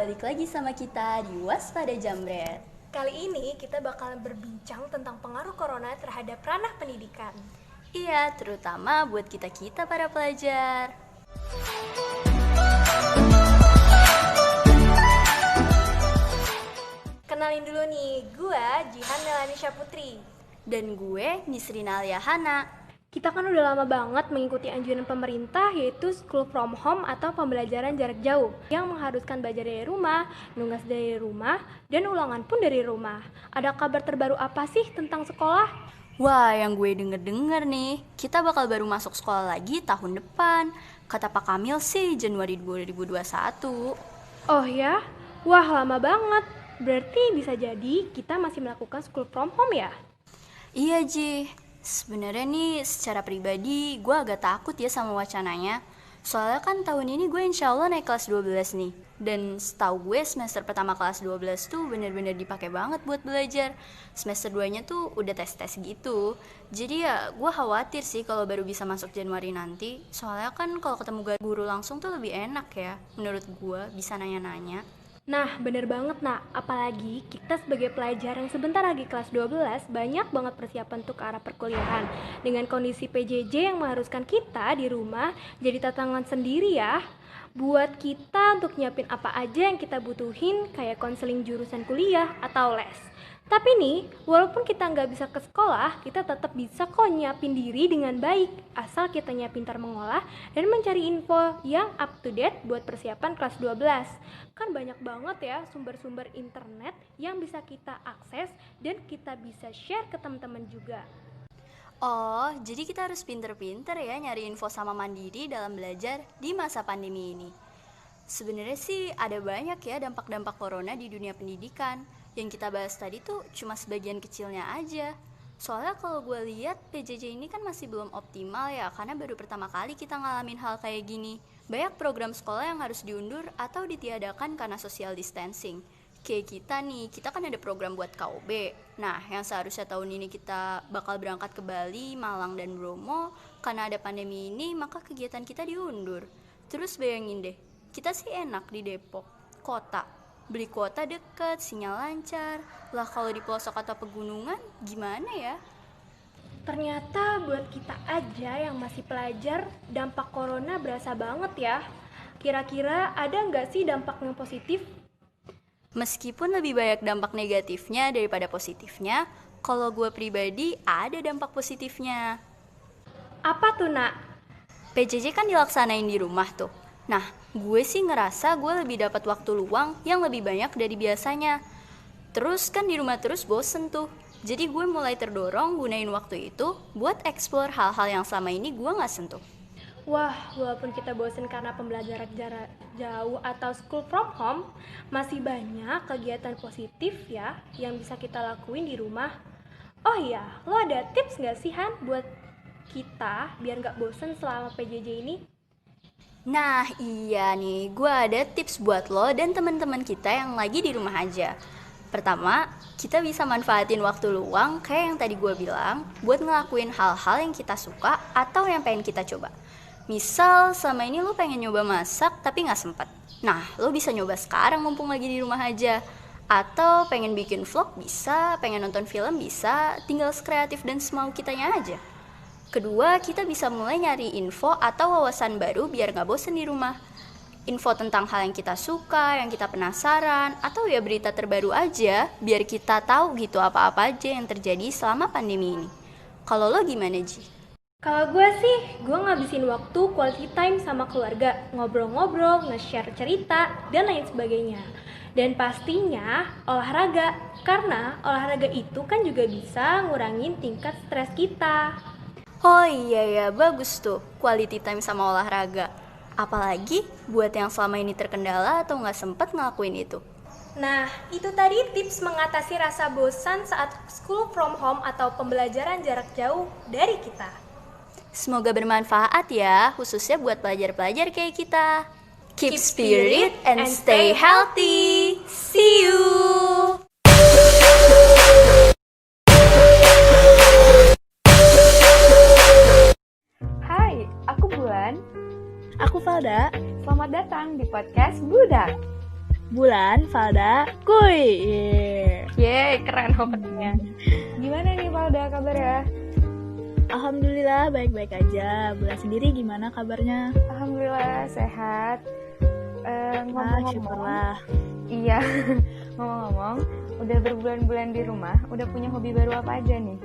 balik lagi sama kita di Waspada Jamret. Kali ini kita bakalan berbincang tentang pengaruh corona terhadap ranah pendidikan. Iya, terutama buat kita-kita para pelajar. Kenalin dulu nih, gue Jihan Melanisha Putri. Dan gue Nisrina Aliahana. Kita kan udah lama banget mengikuti anjuran pemerintah, yaitu school from home atau pembelajaran jarak jauh yang mengharuskan belajar dari rumah, nugas dari rumah, dan ulangan pun dari rumah. Ada kabar terbaru apa sih tentang sekolah? Wah, yang gue denger nih, kita bakal baru masuk sekolah lagi tahun depan. Kata Pak Kamil sih Januari 2021. Oh ya? Wah, lama banget. Berarti bisa jadi kita masih melakukan school from home ya? Iya Ji, sebenarnya nih secara pribadi gue agak takut ya sama wacananya. Soalnya kan tahun ini gue insya Allah naik kelas 12 nih. Dan setahu gue semester pertama kelas 12 tuh bener-bener dipakai banget buat belajar. Semester 2-nya tuh udah tes-tes gitu. Jadi ya gue khawatir sih kalau baru bisa masuk Januari nanti. Soalnya kan kalau ketemu guru langsung tuh lebih enak ya. Menurut gue bisa nanya-nanya. Nah, bener banget nak. Apalagi kita sebagai pelajar yang sebentar lagi kelas 12 banyak banget persiapan untuk ke arah perkuliahan. Dengan kondisi PJJ yang mengharuskan kita di rumah jadi tantangan sendiri ya. Buat kita untuk nyiapin apa aja yang kita butuhin kayak konseling jurusan kuliah atau les. Tapi nih, walaupun kita nggak bisa ke sekolah, kita tetap bisa kok nyiapin diri dengan baik. Asal kitanya pintar mengolah dan mencari info yang up to date buat persiapan kelas 12. Kan banyak banget ya sumber-sumber internet yang bisa kita akses dan kita bisa share ke teman-teman juga. Oh, jadi kita harus pinter-pinter ya nyari info sama mandiri dalam belajar di masa pandemi ini. Sebenarnya sih ada banyak ya dampak-dampak corona di dunia pendidikan. Yang kita bahas tadi tuh cuma sebagian kecilnya aja. Soalnya kalau gue lihat PJJ ini kan masih belum optimal ya, karena baru pertama kali kita ngalamin hal kayak gini. Banyak program sekolah yang harus diundur atau ditiadakan karena social distancing. Kayak kita nih, kita kan ada program buat KOB. Nah, yang seharusnya tahun ini kita bakal berangkat ke Bali, Malang, dan Bromo. Karena ada pandemi ini, maka kegiatan kita diundur. Terus bayangin deh, kita sih enak di Depok, kota. Beli kuota deket, sinyal lancar. Lah kalau di pelosok atau pegunungan, gimana ya? Ternyata buat kita aja yang masih pelajar, dampak corona berasa banget ya. Kira-kira ada nggak sih dampak yang positif? Meskipun lebih banyak dampak negatifnya daripada positifnya, kalau gue pribadi ada dampak positifnya. Apa tuh nak? PJJ kan dilaksanain di rumah tuh. Nah, gue sih ngerasa gue lebih dapat waktu luang yang lebih banyak dari biasanya. Terus kan di rumah terus bosen tuh. Jadi gue mulai terdorong gunain waktu itu buat explore hal-hal yang selama ini gue gak sentuh. Wah, walaupun kita bosen karena pembelajaran jarak jauh atau school from home, masih banyak kegiatan positif ya yang bisa kita lakuin di rumah. Oh iya, lo ada tips gak sih Han buat kita biar gak bosen selama PJJ ini? Nah iya nih, gue ada tips buat lo dan teman-teman kita yang lagi di rumah aja. Pertama, kita bisa manfaatin waktu luang kayak yang tadi gue bilang buat ngelakuin hal-hal yang kita suka atau yang pengen kita coba. Misal selama ini lo pengen nyoba masak tapi gak sempet. Nah, lo bisa nyoba sekarang mumpung lagi di rumah aja. Atau pengen bikin vlog bisa, pengen nonton film bisa, tinggal sekreatif dan semau kitanya aja. Kedua, kita bisa mulai nyari info atau wawasan baru biar gak bosen di rumah. Info tentang hal yang kita suka, yang kita penasaran, atau ya berita terbaru aja biar kita tahu gitu apa-apa aja yang terjadi selama pandemi ini. Kalau lo gimana Ji? Kalau gue sih, gue ngabisin waktu quality time sama keluarga, ngobrol-ngobrol, nge-share cerita, dan lain sebagainya. Dan pastinya olahraga, karena olahraga itu kan juga bisa ngurangin tingkat stres kita. Oh iya ya, bagus tuh quality time sama olahraga. Apalagi buat yang selama ini terkendala atau gak sempet ngelakuin itu. Nah, itu tadi tips mengatasi rasa bosan saat school from home atau pembelajaran jarak jauh dari kita. Semoga bermanfaat ya, khususnya buat pelajar-pelajar kayak kita. Keep spirit and stay healthy. See you! Hai, aku Bulan. Aku Valda. Selamat datang di podcast Budak. Bulan, Valda, kuy. Yeay, keren openingnya. Gimana nih Valda kabarnya? Alhamdulillah baik-baik aja. Bulan sendiri gimana kabarnya? Alhamdulillah sehat. Ngomong-ngomong, Syukurlah. iya. Ngomong-ngomong, udah berbulan-bulan di rumah, udah punya hobi baru apa aja nih?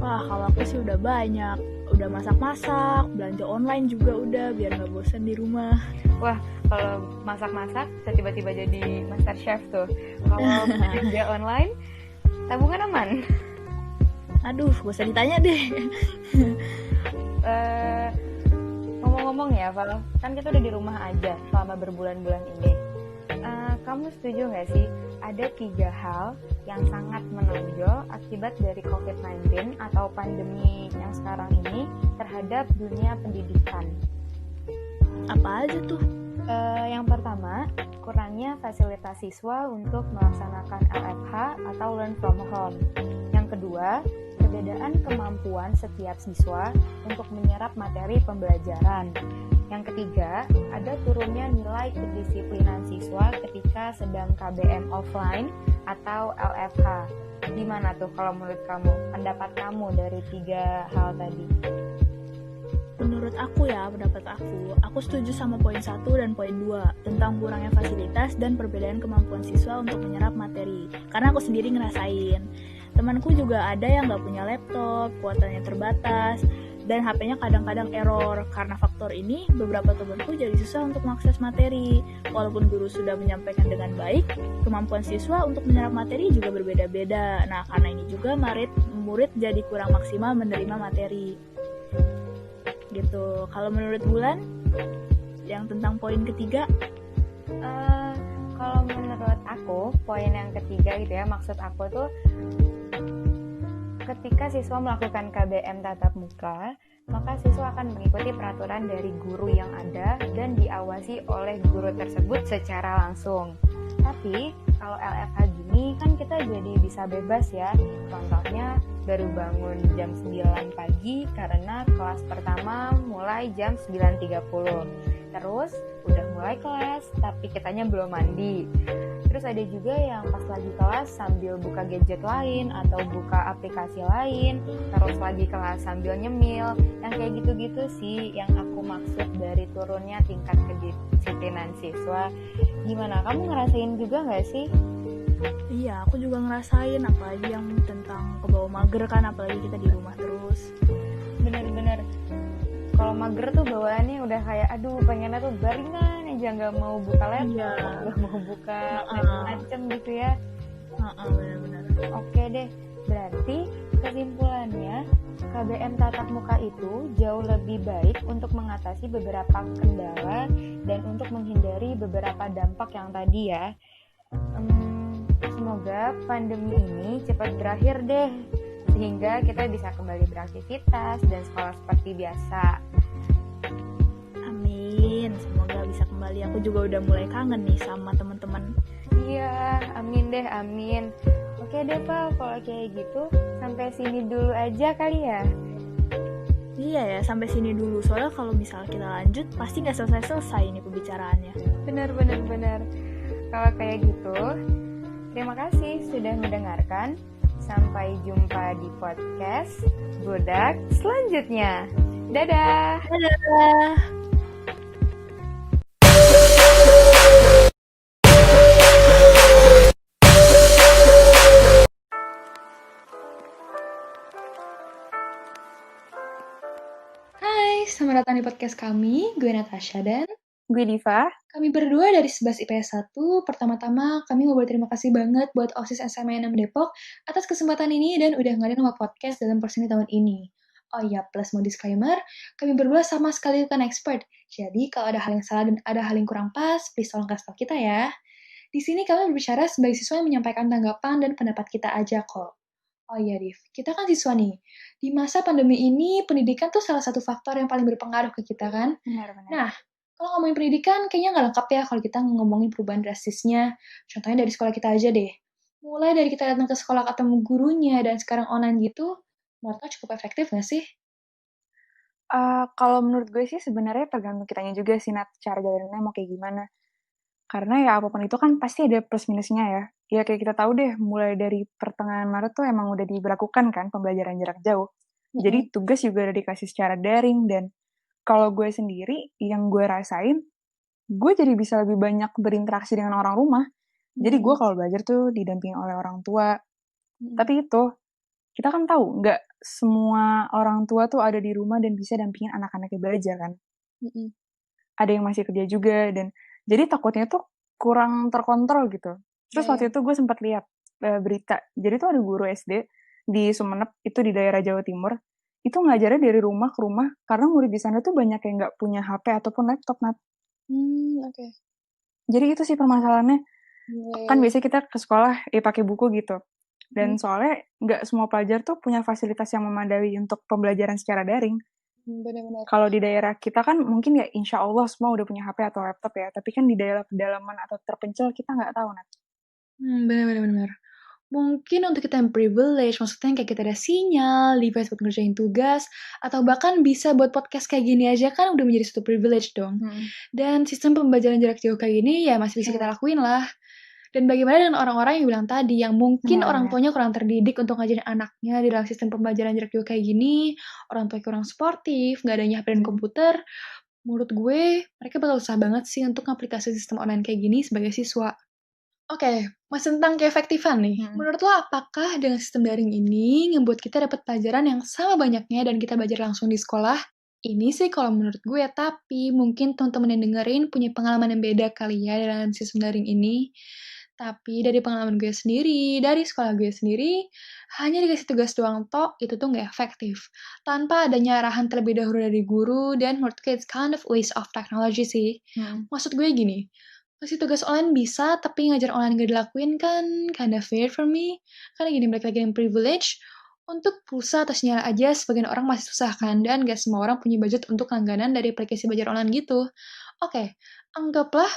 Wah, kalau aku sih udah banyak. Udah masak-masak, belanja online juga udah, biar gak bosan di rumah. Wah, kalau masak-masak, bisa tiba-tiba jadi master chef tuh. Kalau belanja online, tabungan aman. Aduh, gak usah ditanya deh. Ngomong-ngomong ya, Val, kan kita udah di rumah aja selama berbulan-bulan ini. Kamu setuju nggak sih ada 3 hal yang sangat menonjol akibat dari COVID-19 atau pandemi yang sekarang ini terhadap dunia pendidikan? Apa aja tuh? Yang pertama, kurangnya fasilitas siswa untuk melaksanakan LFH atau learn from home. Yang kedua, perbedaan kemampuan setiap siswa untuk menyerap materi pembelajaran. Yang ketiga, ada turunnya nilai kedisiplinan siswa ketika sedang KBM offline atau LFH. Gimana tuh kalau menurut kamu, pendapat kamu dari 3 hal tadi? Menurut aku ya, pendapat aku setuju sama poin 1 dan poin 2 tentang kurangnya fasilitas dan perbedaan kemampuan siswa untuk menyerap materi. Karena aku sendiri ngerasain. Temanku juga ada yang gak punya laptop, kuotanya terbatas, dan HP-nya kadang-kadang error. Karena faktor ini, beberapa temanku jadi susah untuk mengakses materi. Walaupun guru sudah menyampaikan dengan baik, kemampuan siswa untuk menyerap materi juga berbeda-beda. Nah, karena ini juga murid jadi kurang maksimal menerima materi. Gitu. Kalau menurut Bulan, yang tentang poin ketiga? Kalau menurut aku, poin yang ketiga gitu ya, maksud aku tuh ketika siswa melakukan KBM tatap muka, maka siswa akan mengikuti peraturan dari guru yang ada dan diawasi oleh guru tersebut secara langsung. Tapi kalau LFH gini kan kita jadi bisa bebas ya. Contohnya baru bangun jam 9 pagi karena kelas pertama mulai jam 9.30. Terus udah mulai kelas tapi kitanya belum mandi. Terus ada juga yang pas lagi kelas sambil buka gadget lain atau buka aplikasi lain, terus lagi kelas sambil nyemil. Yang kayak gitu-gitu sih yang aku maksud dari turunnya tingkat kedisiplinan siswa. Gimana, kamu ngerasain juga nggak sih? Iya, aku juga ngerasain, apalagi yang tentang kebawa mager kan, apalagi kita di rumah terus. Bener-bener. Kalau mager tuh bawaannya udah kayak aduh pengennya tuh baringan aja, nggak mau buka laptop, nggak mau buka macem-macem gitu ya. Benar-benar. Oke deh, berarti kesimpulannya KBM tatap muka itu jauh lebih baik untuk mengatasi beberapa kendala dan untuk menghindari beberapa dampak yang tadi ya. Semoga pandemi ini cepat berakhir deh, sehingga kita bisa kembali beraktivitas dan sekolah seperti biasa. Amin, semoga bisa kembali. Aku juga udah mulai kangen nih sama teman-teman. Iya, amin deh, amin. Oke deh Pak, kalau kayak gitu sampai sini dulu aja kali ya. Iya ya, sampai sini dulu. Soalnya kalau misalnya kita lanjut, pasti nggak selesai-selesai nih pembicaraannya. Bener. Kalau kayak gitu, terima kasih sudah mendengarkan. Sampai jumpa di podcast Budak selanjutnya. Dadah! Dadah! Hai, selamat datang di podcast kami. Gue Natasha dan Gue Diva. kami berdua dari 11 IPS 1. Pertama-tama, kami mau berterima kasih banget buat OSIS SMA 6 Depok atas kesempatan ini dan udah ngadain nama podcast dalam perseni tahun ini. Oh iya, plus mau disclaimer, kami berdua sama sekali bukan expert. Jadi kalau ada hal yang salah dan ada hal yang kurang pas, please tolong kasih tau kita ya. Di sini kami berbicara sebagai siswa yang menyampaikan tanggapan dan pendapat kita aja kok. Oh iya, Div. Kita kan siswa nih. Di masa pandemi ini, pendidikan tuh salah satu faktor yang paling berpengaruh ke kita kan? Benar. Nah, kalau ngomongin pendidikan, kayaknya nggak lengkap ya kalau kita ngomongin perubahan drastisnya. Contohnya dari sekolah kita aja deh. Mulai dari kita datang ke sekolah ketemu gurunya, dan sekarang online gitu, menurut lo cukup efektif nggak sih? Kalau menurut gue sih sebenarnya tergantung kitanya juga sih, Nat, cara jalannya mau kayak gimana. Karena ya apapun itu kan pasti ada plus minusnya ya. Ya kayak kita tahu deh, mulai dari pertengahan Maret tuh emang udah diberlakukan kan pembelajaran jarak jauh. Jadi tugas juga udah dikasih secara daring, dan kalau gue sendiri yang gue rasain, gue jadi bisa lebih banyak berinteraksi dengan orang rumah. Jadi gue kalau belajar tuh didampingi oleh orang tua. Tapi itu, kita kan tahu nggak semua orang tua tuh ada di rumah dan bisa dampingin anak-anaknya belajar kan. Ada yang masih kerja juga, dan jadi takutnya tuh kurang terkontrol gitu. Terus waktu itu gue sempat lihat berita, jadi tuh ada guru SD di Sumeneb, itu di daerah Jawa Timur, itu ngajarnya dari rumah ke rumah, karena murid di sana tuh banyak yang nggak punya HP ataupun laptop, Nat. Oke. Jadi itu sih permasalahannya. Iya, Kan iya. biasanya kita ke sekolah pakai buku gitu. Dan soalnya nggak semua pelajar tuh punya fasilitas yang memadai untuk pembelajaran secara daring. Benar-benar. Kalau di daerah kita kan mungkin ya insya Allah semua udah punya HP atau laptop ya. Tapi kan di daerah pedalaman atau terpencil kita nggak tahu, Nat. Benar-benar. Mungkin untuk kita yang privilege, maksudnya yang kayak kita ada sinyal, device buat ngerjain tugas, atau bahkan bisa buat podcast kayak gini aja kan udah menjadi suatu privilege dong. Dan sistem pembelajaran jarak jauh kayak gini ya masih bisa kita lakuin lah. Dan bagaimana dengan orang-orang yang bilang tadi, yang mungkin orang tuanya kurang terdidik untuk ngajarin anaknya di dalam sistem pembelajaran jarak jauh kayak gini, orang tua kurang sportif, nggak adanya HP dan komputer, menurut gue mereka bakal susah banget sih untuk ngaplikasi sistem online kayak gini sebagai siswa. Oke, masih tentang keefektifan nih. Menurut lo apakah dengan sistem daring ini ngebuat kita dapat pelajaran yang sama banyaknya dan kita belajar langsung di sekolah? Ini sih kalau menurut gue, tapi mungkin teman-teman yang dengerin punya pengalaman yang beda kali ya dalam sistem daring ini. Tapi dari pengalaman gue sendiri, dari sekolah gue sendiri, hanya dikasih tugas doang tok, itu tuh nggak efektif. Tanpa adanya arahan terlebih dahulu dari guru, dan menurut gue it's kind of waste of technology sih. Maksud gue gini, ngasih tugas online bisa, tapi ngajar online gak dilakuin kan kinda fair for me. Karena gini, balik lagi yang privilege, untuk pulsa atau sinyal aja sebagian orang masih susah kan, dan gak semua orang punya budget untuk langganan dari aplikasi belajar online gitu. Oke, anggaplah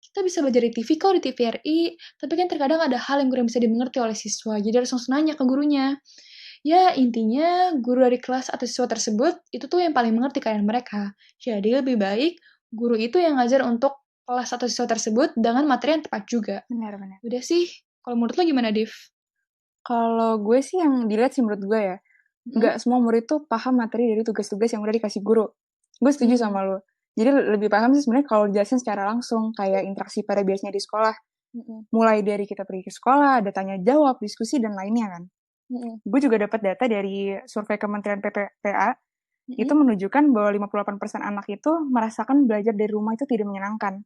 kita bisa belajar di TV kok, di TVRI, tapi kan terkadang ada hal yang kurang bisa dimengerti oleh siswa, jadi harus langsung nanya ke gurunya. Ya, intinya guru dari kelas atau siswa tersebut, itu tuh yang paling mengerti keadaan mereka. Jadi lebih baik guru itu yang ngajar untuk kelas atau siswa tersebut dengan materi yang tepat juga. Benar-benar. Udah sih, kalau menurut lo gimana, Div? Kalau gue sih yang dilihat sih menurut gue ya, nggak semua murid tuh paham materi dari tugas-tugas yang udah dikasih guru. Gue setuju sama lo. Jadi lebih paham sih sebenarnya kalau dijelasin secara langsung, kayak interaksi pada biasanya di sekolah. Mulai dari kita pergi ke sekolah, ada tanya jawab, diskusi, dan lainnya kan. Gue juga dapat data dari survei Kementerian PPA, itu menunjukkan bahwa 58% anak itu merasakan belajar dari rumah itu tidak menyenangkan.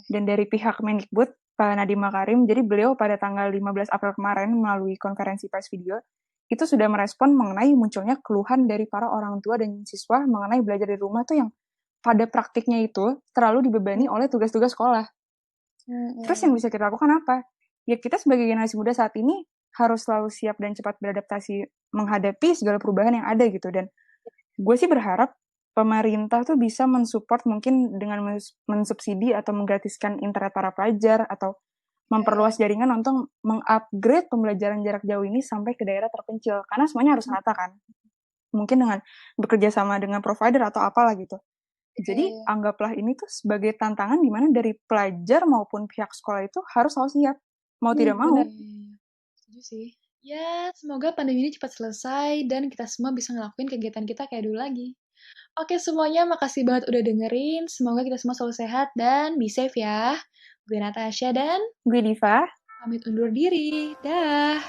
Dan dari pihak Mendikbud, Pak Nadiem Makarim, jadi beliau pada tanggal 15 April kemarin melalui konferensi pers video, itu sudah merespon mengenai munculnya keluhan dari para orang tua dan siswa mengenai belajar di rumah tuh yang pada praktiknya itu terlalu dibebani oleh tugas-tugas sekolah. Terus yang bisa kita lakukan apa? Ya kita sebagai generasi muda saat ini harus selalu siap dan cepat beradaptasi menghadapi segala perubahan yang ada gitu. Dan gue sih berharap pemerintah tuh bisa mensupport mungkin dengan mensubsidi atau menggratiskan internet para pelajar atau memperluas jaringan untuk mengupgrade pembelajaran jarak jauh ini sampai ke daerah terpencil. Karena semuanya harus rata kan. Mungkin dengan bekerja sama dengan provider atau apalah gitu. Jadi anggaplah ini tuh sebagai tantangan di mana dari pelajar maupun pihak sekolah itu harus selalu siap. Mau tidak mau. Setuju sih. Ya, semoga pandemi ini cepat selesai dan kita semua bisa ngelakuin kegiatan kita kayak dulu lagi. Oke semuanya, makasih banget udah dengerin. Semoga kita semua selalu sehat dan be safe ya. Gue Natasha dan Gue Diva. pamit undur diri. Dah.